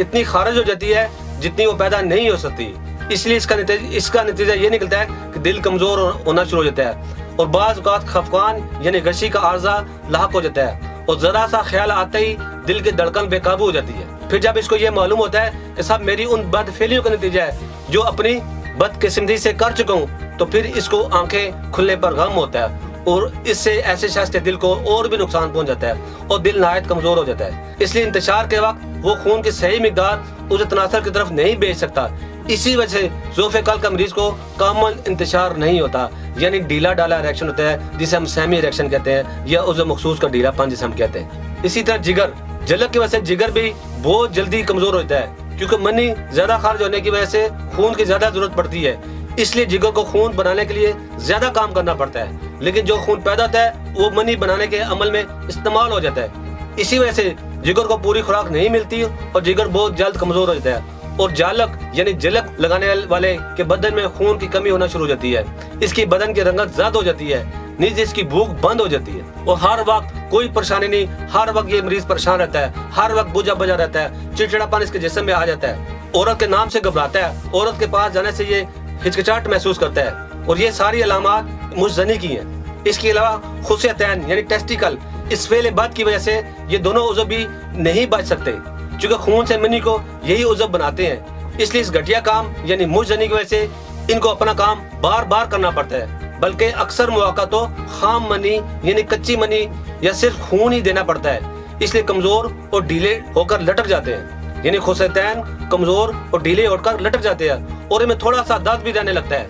اتنی خارج ہو جاتی ہے جتنی وہ پیدا نہیں ہو سکتی. اس لیے اس کا نتیجہ یہ نکلتا ہے کہ دل کمزور ہونا شروع ہو جاتا ہے اور بعض اوقات خفقان یعنی غشی کا عارضہ لاحق ہو جاتا ہے اور ذرا سا خیال آتے ہی دل کی دھڑکن بے قابو ہو جاتی ہے. پھر جب اس کو یہ معلوم ہوتا ہے کہ سب میری ان بد فعلیوں کا نتیجہ ہے جو اپنی بد قسمتی سے کر چکا ہوں, تو پھر اس کو آنکھیں کھلنے پر غم ہوتا ہے اور اس سے ایسے شخص کے دل کو اور بھی نقصان پہنچ جاتا ہے اور دل نہایت کمزور ہو جاتا ہے. اس لیے انتشار کے وقت وہ خون کی صحیح مقدار اس تناسل کی طرف نہیں بھیج سکتا. اسی وجہ سے ضعف قلب کا مریض کو کامل انتشار نہیں ہوتا, یعنی ڈھیلا ڈالا ریئیکشن ہوتا ہے جسے ہم سیمی ریئیکشن کہتے ہیں یا عضو مخصوص کا ڈھیلا پن جسے ہم کہتے ہیں. اسی طرح جگر, جلک کی وجہ سے جگر بھی بہت جلدی کمزور ہوتا ہے کیونکہ منی زیادہ خارج ہونے کی وجہ سے خون کی زیادہ ضرورت پڑتی ہے. اس لیے جگر کو خون بنانے کے لیے زیادہ کام کرنا پڑتا ہے, لیکن جو خون پیدا ہوتا ہے وہ منی بنانے کے عمل میں استعمال ہو جاتا ہے. اسی وجہ سے جگر کو پوری خوراک نہیں ملتی اور جگر بہت جلد کمزور ہو جاتا ہے اور جالک یعنی جلک لگانے والے کے بدن میں خون کی کمی ہونا شروع ہو جاتی ہے. اس کی بدن کی رنگت زیادہ ہو جاتی ہے, نیز اس کی بھوک بند ہو جاتی ہے اور ہر وقت کوئی پریشانی نہیں, ہر وقت یہ مریض پریشان رہتا ہے, ہر وقت بجھا بجا رہتا ہے, چڑچڑا پن اس کے جسم میں آ جاتا ہے, عورت کے نام سے گھبراتا ہے, عورت کے پاس جانے سے یہ ہچکچاہٹ محسوس کرتا ہے اور یہ ساری علامات مجزنی کی ہیں. اس کے علاوہ خصیتین یعنی ٹیسٹیکل, اس فعل بد کی وجہ سے یہ دونوں عضو بھی نہیں بچ سکتے چونکہ خون سے منی کو یہی عضو بناتے ہیں. اس لیے اس گھٹیا کام یعنی مجزنی کی وجہ سے ان کو اپنا کام بار بار کرنا پڑتا ہے, بلکہ اکثر مواقع تو خام منی یعنی کچی منی یا صرف خون ہی دینا پڑتا ہے. اس لیے کمزور اور ڈھیلے ہو کر لٹک جاتے ہیں, یعنی خصیتین کمزور اور ڈھیلے ہو کر لٹک جاتے ہیں اور ان میں تھوڑا سا درد بھی رہنے لگتا ہے.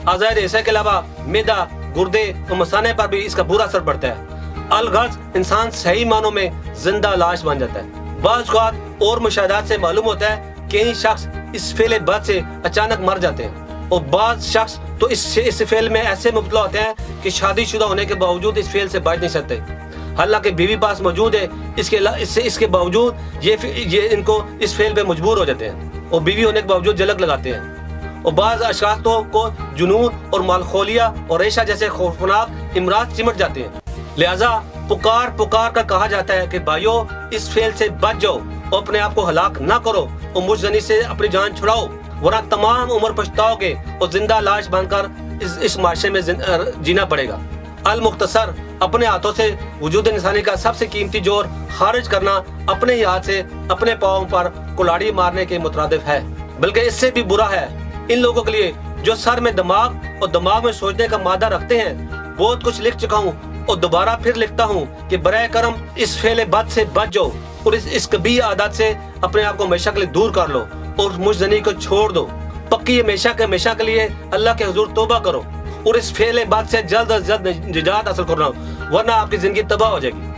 اعضاء ریشہ کے علاوہ معدہ, گردے اور مثانے پر بھی اس کا برا اثر پڑتا ہے. الغرض انسان صحیح معنوں میں زندہ لاش بن جاتا ہے. بعض اوقات اور مشاہدات سے معلوم ہوتا ہے کہ کئی شخص اس فعل بد سے اچانک مر جاتے ہیں اور بعض شخص تو اس فعل میں ایسے مبتلا ہوتے ہیں کہ شادی شدہ ہونے کے باوجود اس فعل سے بچ نہیں سکتے. حالانکہ بیوی پاس موجود ہے, اس کے باوجود یہ ان کو اس فعل پہ مجبور ہو جاتے ہیں اور بیوی ہونے کے باوجود جلک لگاتے ہیں. اور بعض اشخاص کو جنون اور مالخولیا اور ریشہ جیسے خوفناک امراض چمٹ جاتے ہیں. لہذا پکار کر کہا جاتا ہے کہ بھائیو اس فعل سے بچ جاؤ اور اپنے آپ کو ہلاک نہ کرو اور مجزنی سے اپنی جان چھڑاؤ, ورنہ تمام عمر پچھتاؤ گے اور زندہ لاش بن کر اس معاشرے میں جینا پڑے گا. المختصر, اپنے ہاتھوں سے وجود انسانی کا سب سے قیمتی جوہر خارج کرنا اپنے ہی ہاتھ سے اپنے پاؤں پر کلاڑی مارنے کے مترادف ہے. بلکہ اس سے بھی برا ہے ان لوگوں کے لیے جو سر میں دماغ اور دماغ میں سوچنے کا مادہ رکھتے ہیں. بہت کچھ لکھ چکا ہوں اور دوبارہ پھر لکھتا ہوں کہ برائے کرم اس فعل بد سے بچ جاؤ اور اس قبیح عادت سے اپنے آپ کو ہمیشہ کے لیے دور کر لو اور مجزنی کو چھوڑ دو. پکی ہمیشہ کے لیے اللہ کے حضور توبہ کرو اور اس فعل بد سے جلد از جلد نجات حاصل کرنا, ورنہ آپ کی زندگی تباہ ہو جائے گی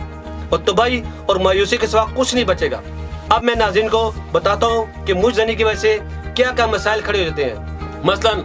اور تباہی اور مایوسی کے سوا کچھ نہیں بچے گا. اب میں ناظرین کو بتاتا ہوں کہ مجزنی کی وجہ سے کیا کیا مسائل کھڑے ہو جاتے ہیں. مثلاً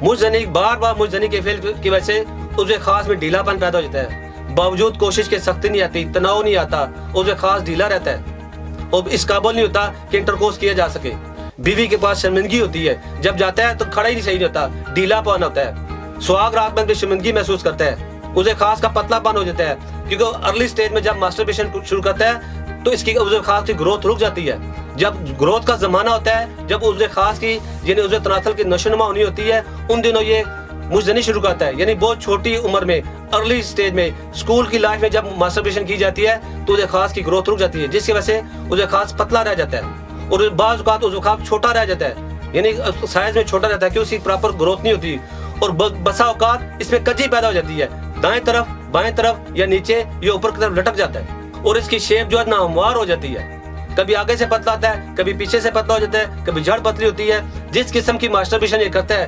مجزنی بار مجزنی کے فعل کی وجہ سے عضو خاص میں ڈھیلا پن پیدا ہو جاتا ہے. باوجود کوشش کے سختی نہیں آتی, تناؤ نہیں آتا, عضو خاص ڈھیلا رہتا ہے اور اس قابل نہیں ہوتا کہ انٹرکورس کیا جا سکے. بیوی کے پاس شرمندگی ہوتی ہے, جب جاتا ہے تو کھڑا ہی نہیں صحیح نہیں ہوتا, ڈھیلا پن ہوتا ہے. سہاگ رات میں بھی شرمندگی محسوس کرتا ہے, عضو خاص کا پتلا پن ہو جاتا ہے کیونکہ ارلی سٹیج میں جب ماسٹربیشن شروع کرتا ہے تو اس کی عضو خاص کی گروتھ رک جاتی ہے. جب گروتھ کا زمانہ ہوتا ہے, جب عضو خاص کی یعنی عضو تناسل کی نشوونما ہونی ہوتی ہے, ان دنوں یہ مجزنی شروع کرتا ہے. یعنی بہت چھوٹی عمر میں ارلی سٹیج میں اسکول کی لائف میں جب ماسٹربیشن کی جاتی ہے تو عضو خاص کی گروتھ رک جاتی ہے, جس کی وجہ سے عضو خاص پتلا رہ جاتا ہے اور بعض اوقات عضو خاص چھوٹا رہ جاتا ہے, یعنی سائز میں چھوٹا رہتا ہے کہ اس کی پراپر گروتھ نہیں ہوتی اور بسا اوقات اس میں کجی پیدا ہو جاتی ہے, دائیں طرف بائیں طرف یا نیچے یا اوپر کی طرف لٹک جاتا ہے اور اس کی شیپ جو ہے ناہموار ہو جاتی ہے. کبھی آگے سے پتلا آتا ہے, کبھی پیچھے سے پتلا ہو جاتا ہے, کبھی جڑ پتلی ہوتی ہے. جس قسم کی ماسٹربیشن یہ کرتا ہے,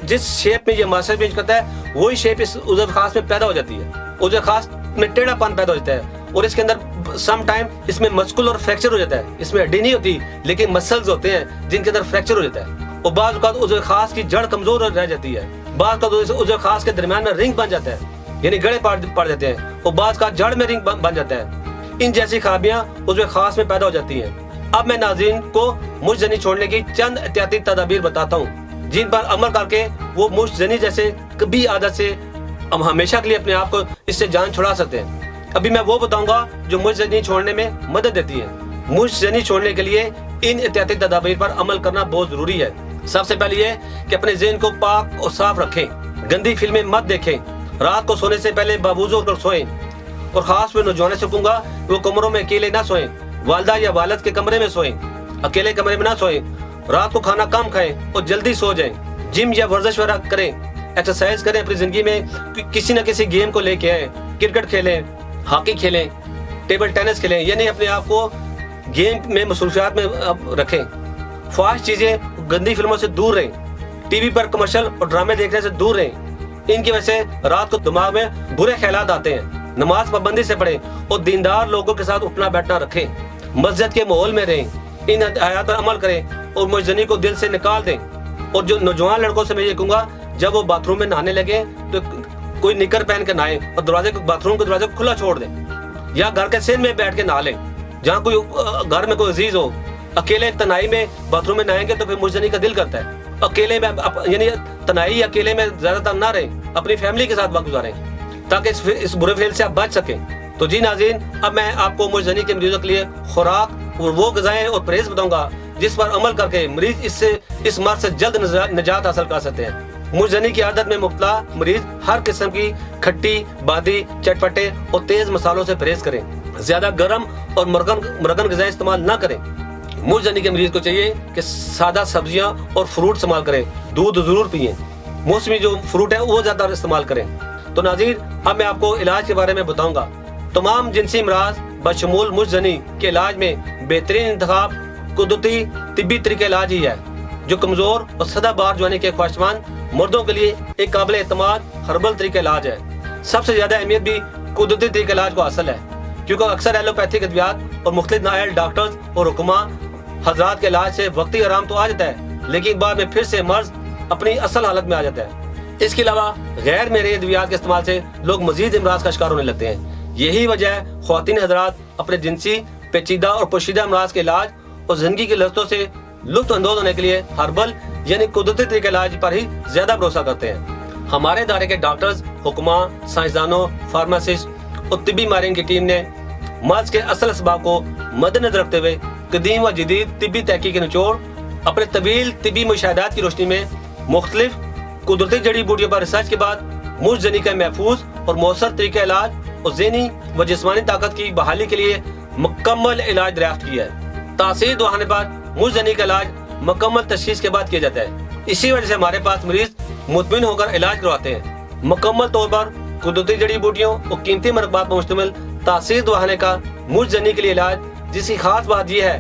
جس شیپ میں یہ ماسٹربیشن کرتا ہے وہی شیپ اس عضو خاص میں پیدا ہو جاتی ہے. عضو خاص میں ٹیڑھا پن پیدا ہو جاتا ہے اور اس کے اندر سم ٹائم اس میں مسکل اور فریکچر ہو جاتا ہے. اس میں ہڈی نہیں ہوتی لیکن مسلز ہوتے ہیں جن کے اندر فریکچر ہو جاتا ہے اور بعض اوقات عضو خاص کی جڑ کمزور رہ جاتی ہے. بعض اوقات عضو خاص کے درمیان میں رنگ بن جاتا ہے, یعنی گڑے پڑ جاتے ہیں اور بعض کا جڑ میں رنگ بن جاتا ہے. ان جیسی خرابیاں عضو خاص میں پیدا ہو جاتی ہیں. اب میں ناظرین کو مجزنی چھوڑنے کی چند احتیاطی تدابیر بتاتا ہوں جن پر عمل کر کے وہ مجزنی جیسے کبھی عادت سے ہم ہمیشہ کے لیے اپنے آپ کو اس سے جان چھڑا سکتے ہیں. ابھی میں وہ بتاؤں گا جو مجزنی چھوڑنے میں مدد دیتی ہے. مجزنی چھوڑنے کے لیے ان احتیاطی تدابیر پر عمل کرنا بہت ضروری ہے۔ سب سے پہلے یہ کہ اپنے ذہن کو پاک اور صاف رکھیں، گندی فلمیں مت دیکھیں، رات کو سونے سے پہلے باوضو ہو کر سوئیں، اور خاص میں نوجوانوں سے کہوں گا وہ کمروں میں اکیلے نہ سوئیں، والدہ یا والد کے کمرے میں سوئیں، اکیلے کمرے میں نہ سوئیں، رات کو کھانا کم کھائیں اور جلدی سو جائیں، جم یا ورزش وغیرہ کریں، ایکسرسائز کریں، اپنی زندگی میں کسی نہ کسی گیم کو لے کے آئیں، کرکٹ کھیلیں، ہاکی کھیلیں، ٹیبل ٹینس کھیلیں، یعنی اپنے آپ کو گیم میں مصروفیات میں رکھیں، فحش چیزیں گندی فلموں سے دور رہیں، ٹی وی پر کمرشل اور ڈرامے دیکھنے سے دور رہیں، ان کی وجہ سے رات کو دماغ میں برے خیالات آتے ہیں۔ نماز پابندی سے پڑھیں اور دیندار لوگوں کے ساتھ اٹھنا بیٹھنا رکھیں، مسجد کے ماحول میں رہیں، ان ہدایات پر عمل کریں اور مجزنی کو دل سے نکال دیں۔ اور جو نوجوان لڑکوں سے میں یہ کہوں گا جب وہ باتھ روم میں نہانے لگے تو کوئی نکر پہن کے نہائیں اور باتھ روم کے دروازے کو کھلا چھوڑ دیں، یا گھر کے سین میں بیٹھ کے نہا لیں، جہاں کوئی گھر میں کوئی عزیز ہو۔ اکیلے تنہائی میں باتھ روم میں نہائیں گے تو پھر مجزنی کا دل کرتا ہے۔ اکیلے میں یعنی تنہائی اکیلے میں زیادہ تر نہ رہیں، اپنی فیملی کے ساتھ وقت گزاریں تاکہ اس برے فعل سے آپ بچ سکیں۔ تو جی ناظرین، اب میں آپ کو مجزنی کے مریضوں کے لیے خوراک اور وہ غذائیں اور پرہیز بتاؤں گا جس پر عمل کر کے مریض اس مرض سے جلد نجات حاصل کر سکتے ہیں۔ مجزنی کی عادت میں مبتلا مریض ہر قسم کی کھٹی، بادی، چٹپٹے اور تیز مسالوں سے پرہیز کریں، زیادہ گرم اور مرگن غذائیں استعمال نہ کریں۔ مجزنی کے مریض کو چاہیے کہ سادہ سبزیاں اور فروٹ استعمال کریں، دودھ ضرور پئیں، موسمی جو فروٹ ہے وہ زیادہ استعمال کریں۔ تو ناظرین، اب میں آپ کو علاج کے بارے میں بتاؤں گا۔ تمام جنسی امراض بشمول مجزنی کے علاج میں بہترین انتخاب قدرتی طبی طریقہ علاج ہی ہے، جو کمزور اور سدا بار جوانی کے خواہشمند مردوں کے لیے ایک قابل اعتماد ہربل طریقہ علاج ہے۔ سب سے زیادہ اہمیت بھی قدرتی طریقہ علاج کو حاصل ہے، کیونکہ اکثر ایلوپیتھک ادویات اور مختلف نااہل ڈاکٹرز اور حکماں حضرات کے علاج سے وقتی آرام تو آ جاتا ہے، لیکن بعد میں پھر سے مرض اپنی اصل حالت میں آ جاتا ہے۔ اس کے علاوہ غیر معیاری ادویات کے استعمال سے لوگ مزید امراض کا شکار ہونے لگتے ہیں۔ یہی وجہ ہے خواتین حضرات اپنے جنسی پیچیدہ اور پوشیدہ امراض کے علاج اور زندگی کی لذتوں سے لطف اندوز ہونے کے لیے ہربل یعنی قدرتی طریقہ علاج پر ہی زیادہ بھروسہ کرتے ہیں۔ ہمارے ادارے کے ڈاکٹرز، حکماں، سائنسدانوں، فارماسسٹ اور طبی ماہرین کی ٹیم نے مرض کے اصل اسباب کو مد نظر رکھتے ہوئے قدیم و جدید طبی تحقیق کے نچوڑ اپنے طویل طبی مشاہدات کی روشنی میں مختلف قدرتی جڑی بوٹیوں پر ریسرچ کے بعد مجزنی کا محفوظ اور مؤثر طریقہ علاج اور ذہنی و جسمانی طاقت کی بحالی کے لیے مکمل علاج دریافت کیا ہے۔ تاثیر دکھانے پر مجزنی کا علاج مکمل تشخیص کے بعد کیا جاتا ہے۔ اسی وجہ سے ہمارے پاس مریض مطمئن ہو کر علاج کرواتے ہیں۔ مکمل طور پر قدرتی جڑی بوٹیوں اور قیمتی مرکبات پر مشتمل تاثیر دکھانے کا مجزنی کے لیے علاج، جس کی خاص بات یہ ہے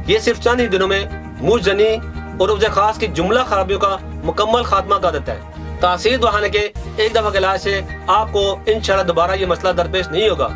یہ صرف چند ہی دنوں میں مجزنی اور عضو خاص کی جملہ خرابیوں کا مکمل خاتمہ کر دیتا ہے۔ تاثیر دکھانے کے ایک دفعہ کے علاج سے آپ کو انشاءاللہ دوبارہ یہ مسئلہ درپیش نہیں ہوگا۔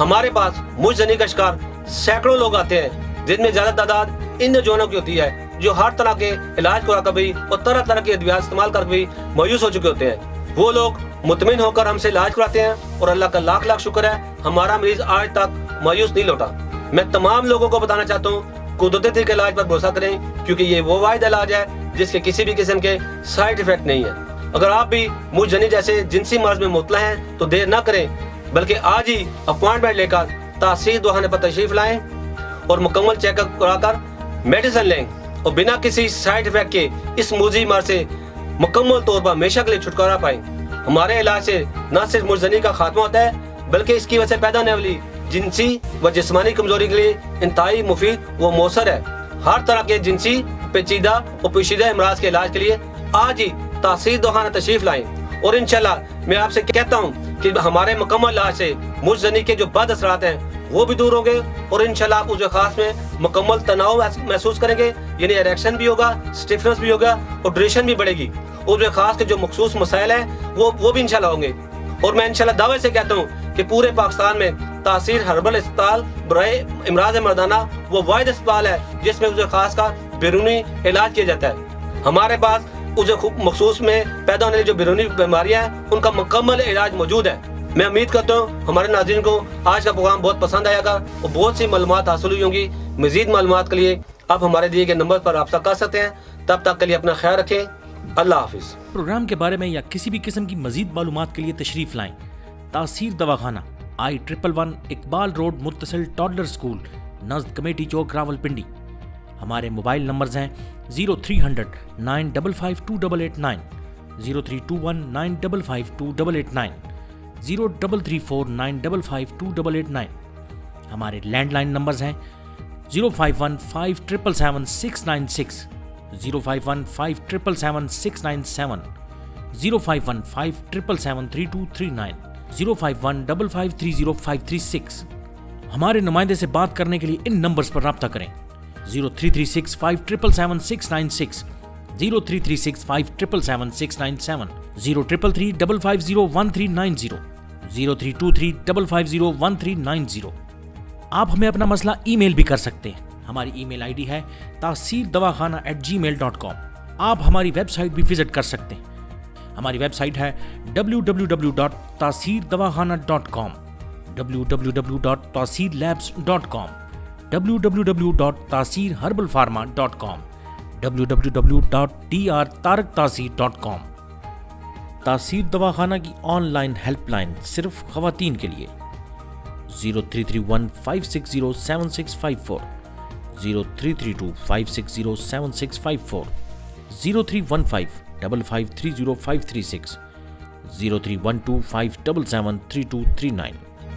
ہمارے پاس مجزنی کا شکار سینکڑوں لوگ آتے ہیں، جن میں زیادہ تعداد ان نوجوانوں کی ہوتی ہے جو ہر طرح کے علاج کرا کر بھی اور طرح طرح کے ادویات استعمال کر بھی مایوس ہو چکے ہوتے ہیں۔ وہ لوگ مطمئن ہو کر ہم سے علاج کراتے ہیں اور اللہ کا لاکھ لاکھ شکر ہے ہمارا مریض آج تک مایوس نہیں لوٹا۔ میں تمام لوگوں کو بتانا چاہتا ہوں قدرتی طریقے علاج پر بھروسہ کریں، کیونکہ یہ وہ واحد علاج ہے جس کے کسی بھی قسم کے سائیڈ ایفیکٹ نہیں ہے۔ اگر آپ بھی مجزنی جیسے جنسی مرض میں مبتلا ہیں تو دیر نہ کریں، بلکہ آج ہی اپوائنٹمنٹ لے کر تاثیر دکھانے پر تشریف لائیں اور مکمل چیک اپ کرا کر میڈیسن لیں اور بنا کسی سائیڈ ایفیکٹ کے اس موذی مرض سے مکمل طور پر ہمیشہ کے لیے چھٹکارا پائیں۔ ہمارے علاج سے نہ صرف مجزنی کا خاتمہ ہوتا ہے بلکہ اس کی وجہ سے پیدا ہونے والی جنسی و جسمانی کمزوری کے لیے انتہائی مفید و مؤثر ہے۔ ہر طرح کے جنسی پیچیدہ اور پوشیدہ امراض کے علاج کے لیے آج ہی تاثیر دکھانے تشریف لائیں، اور انشاءاللہ میں آپ سے کہتا ہوں کہ ہمارے مکمل علاج سے مجزنی کے جو بد اثرات ہیں وہ بھی دور ہوں گے، اور انشاءاللہ آپ عضو خاص میں مکمل تناؤ محسوس کریں گے، یعنی اریکشن بھی ہوگا، سٹیفنس بھی ہوگا اور ڈیوریشن بھی بڑھے گی۔ عضو خاص کے جو مخصوص مسائل ہیں وہ بھی انشاءاللہ ہوں گے۔ اور میں انشاءاللہ دعوے سے کہتا ہوں کہ پورے پاکستان میں تاثیر ہربل اسپتال برائے امراض مردانہ وہ واحد اسپتال ہے جس میں عضو خاص کا بیرونی علاج کیا جاتا ہے۔ ہمارے پاس عضو مخصوص میں پیدا ہونے والی جو بیرونی بیماریاں ہیں ان کا مکمل علاج موجود ہے۔ میں امید کرتا ہوں ہمارے ناظرین کو آج کا پروگرام بہت پسند آئے گا اور بہت سی معلومات حاصل ہوئی ہوں گی۔ مزید معلومات کے لیے آپ ہمارے دیے گئے نمبر پر رابطہ کر سکتے ہیں۔ تب تک کے لیے اپنا خیال رکھیں۔ اللہ حافظ۔ پروگرام کے بارے میں یا کسی بھی قسم کی مزید معلومات کے لیے تشریف لائیں۔ تاثیر دواخانہ I111 اقبال روڈ متصل ٹاڈلر اسکول نزد کمیٹی چوک راولپنڈی۔ ہمارے موبائل نمبرز ہیں 0300 9552889 0321 9552889 0334 9552889. ہمارے لینڈ لائن نمبرز ہیں 05157777696 05157777697 05157773239 05155305336. ہمارے نمائندے سے بات کرنے کے لیے ان نمبرز پر رابطہ کریں 033657777696 033657777697 0333550139 0323550139. آپ ہمیں اپنا مسئلہ ای میل بھی کر سکتے ہیں. ہماری ای میل آئی ڈی ہے taseerdawakhanah@gmail.com. آپ ہماری ویب سائٹ بھی وزٹ کر سکتے ہیں. ہماری ویب سائٹ ہے www.taseerdawakhanah.com, www.taseerlabs.com, www.taseerherbalpharma.com, www.drtaraktaseer.com. تاثیر دواخانہ کی آن لائن ہیلپ لائن صرف خواتین کے لیے 0331560765 0332560765 0315553056 0312577239.